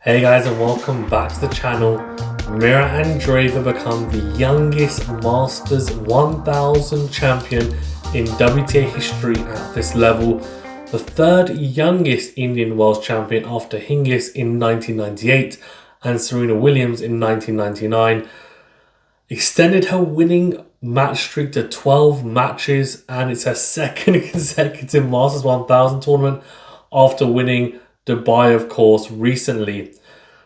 Hey guys, and welcome back to the channel. Mira Andreeva become the youngest Masters 1000 champion in WTA history at this level, the third youngest Indian Wells champion after Hingis in 1998 and Serena Williams in 1999. Extended her winning match streak to 12 matches, and it's her second consecutive Masters 1000 tournament after winning Dubai, of course, recently.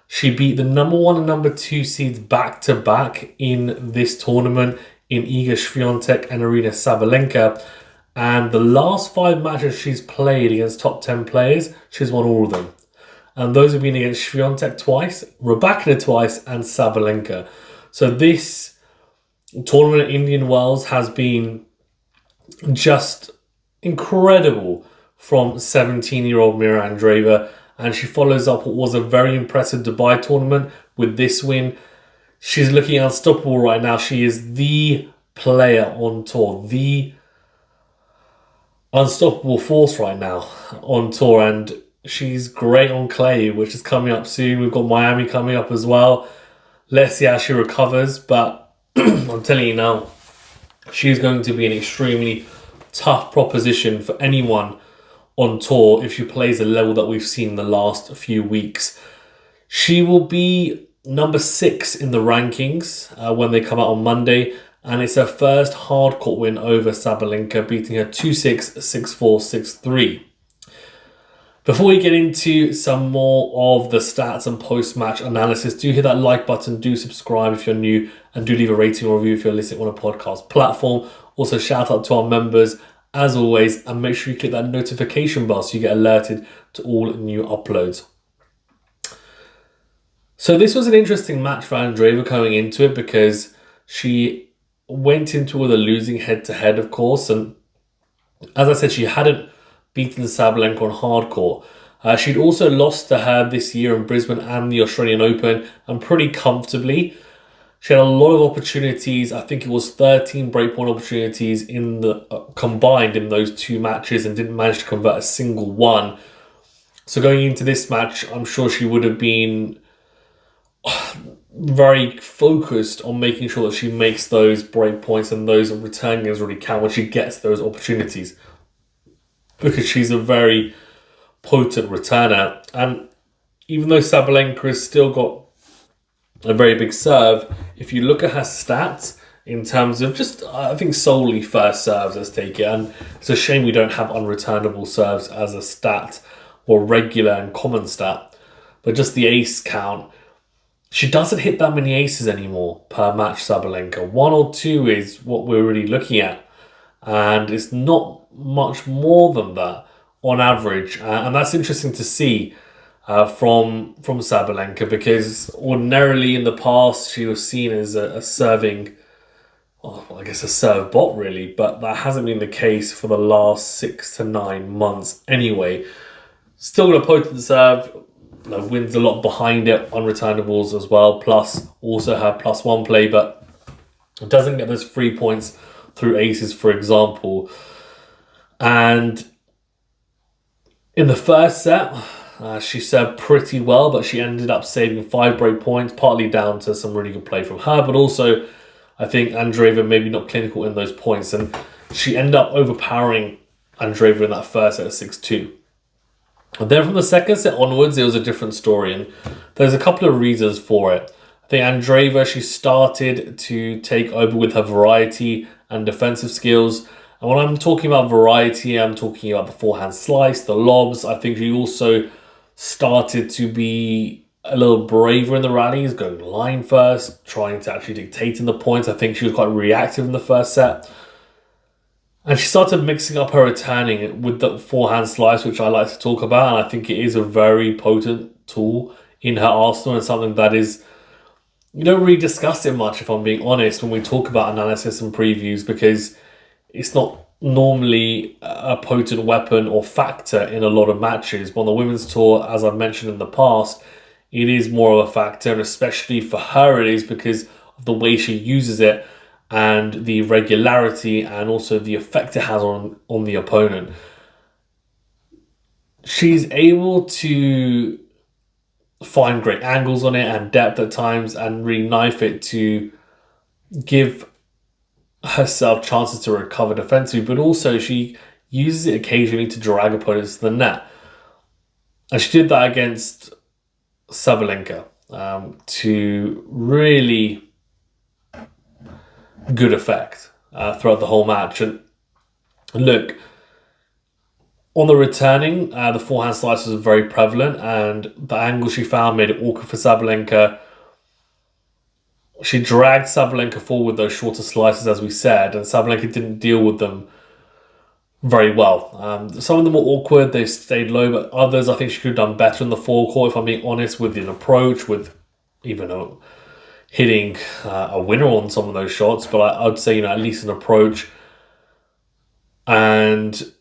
She beat the number 1 and number 2 seeds back-to-back in this tournament in Iga Swiatek and Aryna Sabalenka. And the last 5 matches she's played against top 10 players, she's won all of them. And those have been against Swiatek twice, Rybakina twice, and Sabalenka. So this tournament at Indian Wells has been just incredible from 17-year-old Mira Andreeva, and she follows up what was a very impressive Dubai tournament with this win. She's looking unstoppable right now. She is the player on tour, the unstoppable force right now on tour, and she's great on clay, which is coming up soon. We've got Miami coming up as well. Let's see how she recovers, but I'm telling you now, she's going to be an extremely tough proposition for anyone on tour if she plays the level that we've seen the last few weeks. She will be number 6 in the rankings when they come out on Monday, and it's her first hardcourt win over Sabalenka, beating her 2-6, 6-4, 6-3. Before we get into some more of the stats and post-match analysis, do hit that like button, do subscribe if you're new, and do leave a rating or review if you're listening on a podcast platform. Also, shout out to our members as always, and make sure you click that notification bell so you get alerted to all new uploads. So this was an interesting match for Andreeva coming into it because she went into with a losing head-to-head, of course, and as I said, she hadn't beaten Sabalenka on hardcourt. She'd also lost to her this year in Brisbane and the Australian Open, and pretty comfortably. She had a lot of opportunities. I think it was 13 breakpoint opportunities in the combined in those 2 matches, and didn't manage to convert a single one. So going into this match, I'm sure she would have been very focused on making sure that she makes those breakpoints and those return games really count when she gets those opportunities, because she's a very potent returner. And even though Sabalenka has still got a very big serve, if you look at her stats in terms of just, I think, solely first serves, let's take it, and it's a shame we don't have unreturnable serves as a stat or regular and common stat, but just the ace count, she doesn't hit that many aces anymore per match, Sabalenka. 1 or 2 is what we're really looking at, and it's not much more than that on average, and that's interesting to see from Sabalenka, because ordinarily in the past she was seen as a serving, I guess a serve bot really, but that hasn't been the case for the last 6 to 9 months anyway. Still got a potent serve, wins a lot behind it, unreturnables as well, plus also her +1 play, but doesn't get those 3 points through aces, for example. And in the first set, she served pretty well, but she ended up saving 5 break points, partly down to some really good play from her, but also I think Andreeva maybe not clinical in those points, and she ended up overpowering Andreeva in that first set of 6-2. And then from the second set onwards, it was a different story, and there's a couple of reasons for it. I think Andreeva, she started to take over with her variety and defensive skills. And when I'm talking about variety, I'm talking about the forehand slice, the lobs. I think she also started to be a little braver in the rallies, going line first, trying to actually dictate in the points. I think she was quite reactive in the first set. And she started mixing up her returning with the forehand slice, which I like to talk about. And I think it is a very potent tool in her arsenal, and something that is, you don't really discuss it much, if I'm being honest, when we talk about analysis and previews, because it's not normally a potent weapon or factor in a lot of matches. But on the women's tour, as I've mentioned in the past, it is more of a factor, and especially for her it is because of the way she uses it and the regularity and also the effect it has on the opponent. She's able to find great angles on it and depth at times and really knife it to give herself chances to recover defensively, but also she uses it occasionally to drag opponents to the net. And she did that against Sabalenka to really good effect throughout the whole match. And look, on the returning, the forehand slice was very prevalent, and the angle she found made it awkward for Sabalenka. She dragged Sabalenka forward with those shorter slices, as we said, and Sabalenka didn't deal with them very well. Some of them were awkward, they stayed low, but others I think she could have done better in the forecourt, if I'm being honest, with an approach, with even hitting a winner on some of those shots. But I would say, at least an approach. And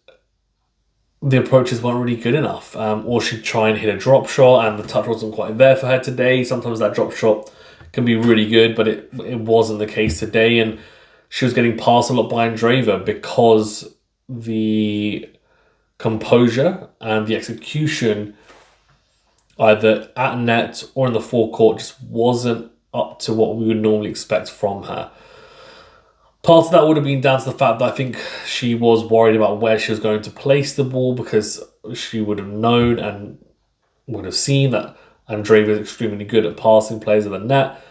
the approaches weren't really good enough. Or she'd try and hit a drop shot, and the touch wasn't quite there for her today. Sometimes that drop shot can be really good, but it wasn't the case today. And she was getting passed a lot by Andreeva because the composure and the execution, either at net or in the forecourt, just wasn't up to what we would normally expect from her. Part of that would have been down to the fact that I think she was worried about where she was going to place the ball, because she would have known and would have seen that Andreeva is extremely good at passing plays at the net.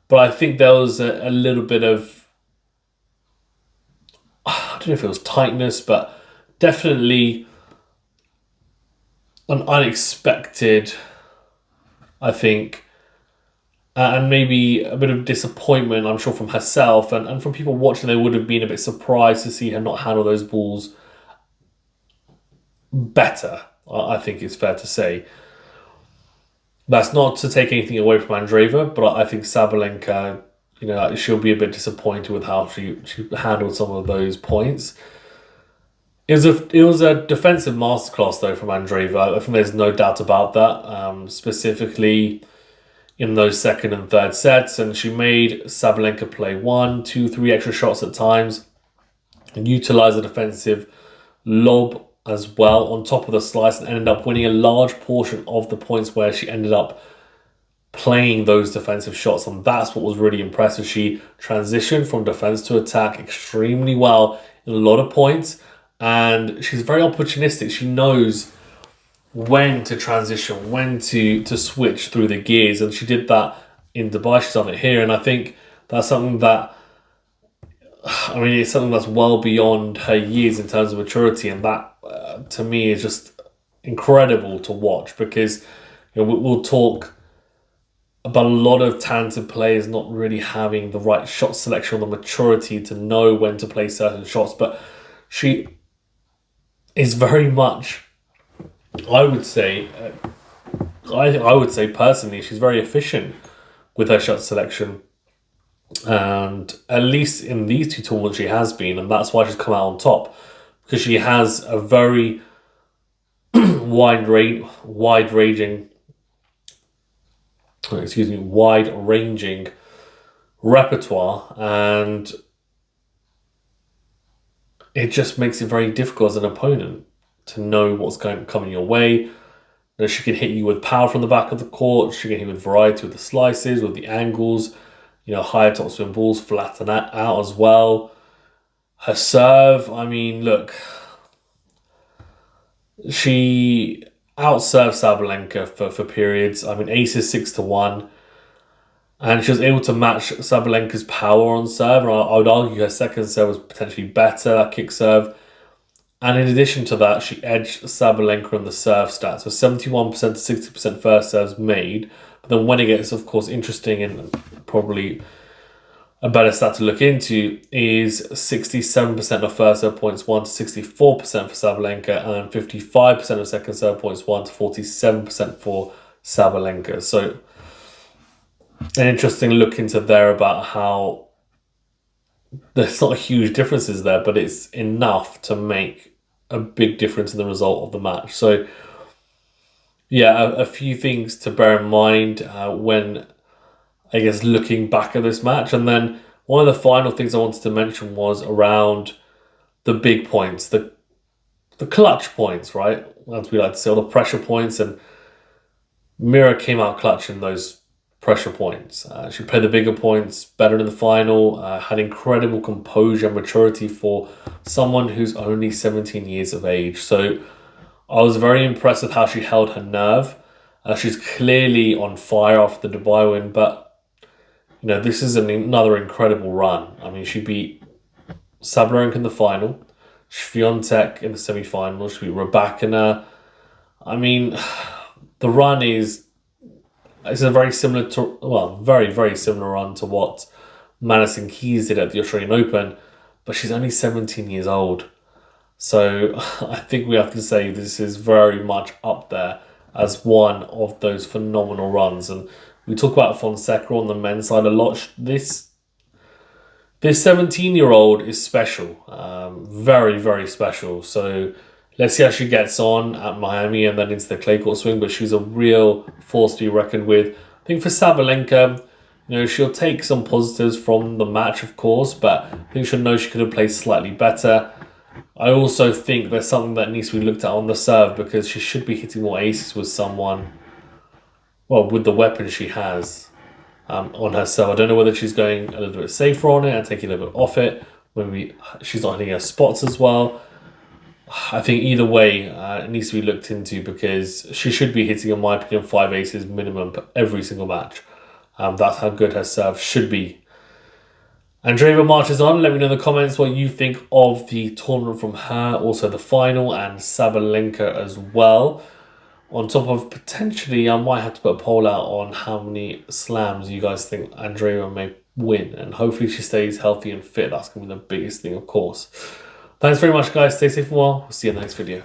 But I think there was a little bit of, I don't know if it was tightness, but definitely an unexpected, I think, and maybe a bit of disappointment, I'm sure, from herself and from people watching. They would have been a bit surprised to see her not handle those balls better, I think it's fair to say. That's not to take anything away from Andreeva, but I think Sabalenka, she'll be a bit disappointed with how she handled some of those points. It was a defensive masterclass, though, from Andreeva. I think there's no doubt about that, specifically in those second and third sets. And she made Sabalenka play 1, 2, 3 extra shots at times and utilise the defensive lob as well on top of the slice, and ended up winning a large portion of the points where she ended up playing those defensive shots. And that's what was really impressive. She transitioned from defense to attack extremely well in a lot of points, and she's very opportunistic. She knows when to transition, when to switch through the gears, and she did that in Dubai. She's done it here, and I think that's something that, it's something that's well beyond her years in terms of maturity, and that to me is just incredible to watch, because we'll talk about a lot of talented players not really having the right shot selection or the maturity to know when to play certain shots, but she is very much, I would say personally, she's very efficient with her shot selection. And at least in these two tournaments she has been, and that's why she's come out on top, because she has a very wide-ranging repertoire, and it just makes it very difficult as an opponent to know what's coming your way. She can hit you with power from the back of the court. She can hit you with variety, with the slices, with the angles, higher topspin balls, flatten that out as well. Her serve, look, she outserved Sabalenka for periods. aces 6-1, and she was able to match Sabalenka's power on serve. And I would argue her second serve was potentially better, that kick serve. And in addition to that, she edged Sabalenka in the serve stats. So 71% to 60% first serves made. But then when it gets, of course, interesting and probably a better stat to look into is 67% of first serve points won to 64% for Sabalenka, and 55% of second serve points won to 47% for Sabalenka. So an interesting look into there about how there's not huge differences there, but it's enough to make a big difference in the result of the match. So yeah, a few things to bear in mind when, I guess, looking back at this match. And then one of the final things I wanted to mention was around the big points, the clutch points, right? As we like to say, all the pressure points. And Mira came out clutch in those pressure points. She played the bigger points better in the final, had incredible composure and maturity for someone who's only 17 years of age. So I was very impressed with how she held her nerve. She's clearly on fire after the Dubai win, but you know, this is another incredible run. I mean, she beat Sabalenka in the final, Swiatek in the semi-final, she beat Rybakina. I mean, the run is a very similar to, well, very, very similar run to what Madison Keys did at the Australian Open, but she's only 17 years old. So I think we have to say this is very much up there as one of those phenomenal runs. And we talk about Fonseca on the men's side a lot. This 17-year-old is special, very, very special. So let's see how she gets on at Miami and then into the clay court swing. But she's a real force to be reckoned with. I think for Sabalenka, you know, she'll take some positives from the match, of course, but I think she'll know she could have played slightly better. I also think there's something that needs to be looked at on the serve, because she should be hitting more aces with someone, well, with the weapon she has on her serve. I don't know whether she's going a little bit safer on it and taking a little bit off it. Maybe she's not hitting her spots as well. I think either way, it needs to be looked into, because she should be hitting, in my opinion, 5 aces minimum every single match. That's how good her serve should be. Andreeva marches on. Let me know in the comments what you think of the tournament from her, also the final, and Sabalenka as well. On top of, potentially, I might have to put a poll out on how many slams you guys think Andreeva may win. And hopefully she stays healthy and fit. That's going to be the biggest thing, of course. Thanks very much, guys. Stay safe and well. We'll see you in the next video.